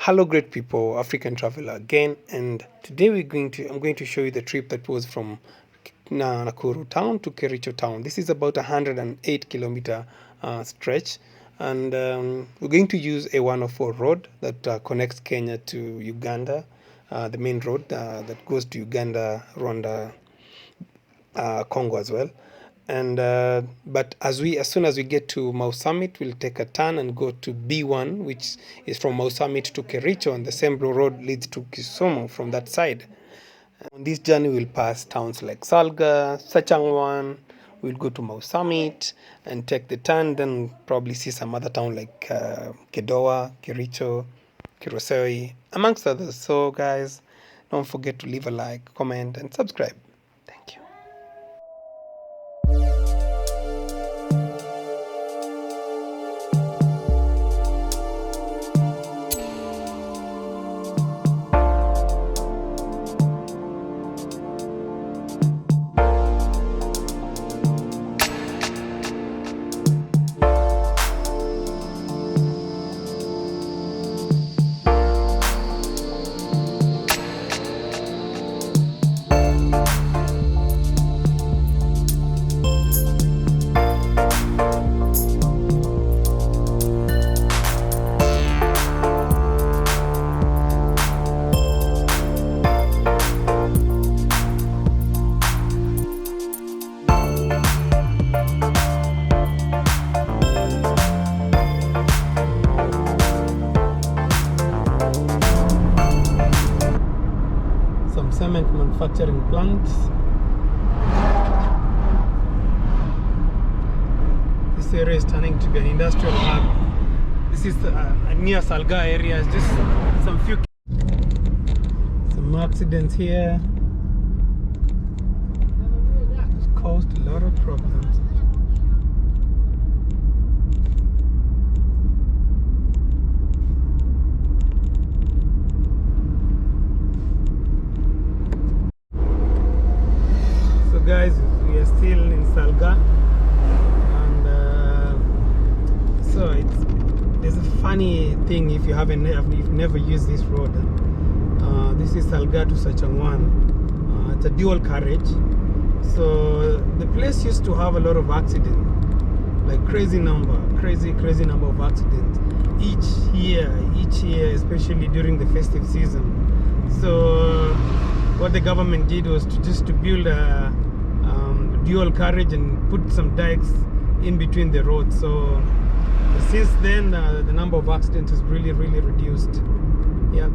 Hello, great people, African traveler again, and today I'm going to show you the trip that was from Nakuru town to Kericho town. This is about 108 kilometer stretch, and we're going to use a 104 road that connects Kenya to Uganda, the main road that goes to Uganda, Rwanda, Congo as well. And but as soon as we get to Mau Summit, we'll take a turn and go to B1, which is from Mau Summit to Kericho, and the same road leads to Kisumu from that side. On this journey, we'll pass towns like Salga, Sachangwan. We'll go to Mau Summit and take the turn, then probably see some other town like Kedoa, Kericho, Kirosoi, amongst others. So, guys, don't forget to leave a like, comment, and subscribe. Thank you. Some cement manufacturing plants. This area is turning to be an industrial hub. This is near Salga area. It's just some accidents here. It's caused a lot of problems. Guys, we are still in Salga, and so there's a funny thing if you've never used this road. This is Salga to Sachangwan. It's a dual carriage, so the place used to have a lot of accidents, like crazy number of accidents each year, especially during the festive season. So what the government did was to build a dual carriage and put some dikes in between the roads. So since then, the number of accidents has really reduced. Yeah.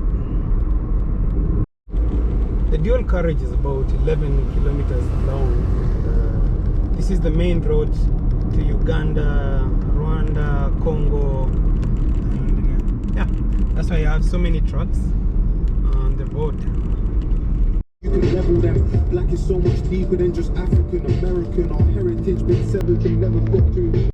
The dual carriage is about 11 kilometers long. This is the main road to Uganda, Rwanda, Congo. And, yeah, that's why you have so many trucks on the road. You can level them. Black is so much deeper than just African American. Our heritage been severed, they never got to.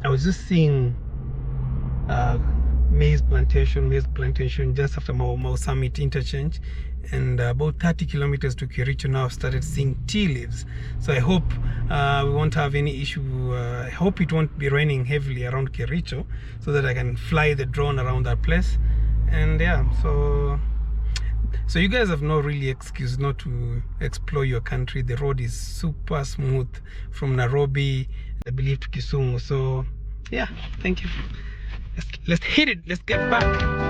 I was just seeing uh, maize plantation just after Mau Summit interchange, and about 30 kilometers to Kericho now I've started seeing tea leaves. So I hope we won't have any issue. I hope it won't be raining heavily around Kericho, so that I can fly the drone around that place. And yeah, so you guys have no really excuse not to explore your country. The road is super smooth from Nairobi, I believe, to Kisumu. So yeah, thank you. Let's hit it. Let's get back.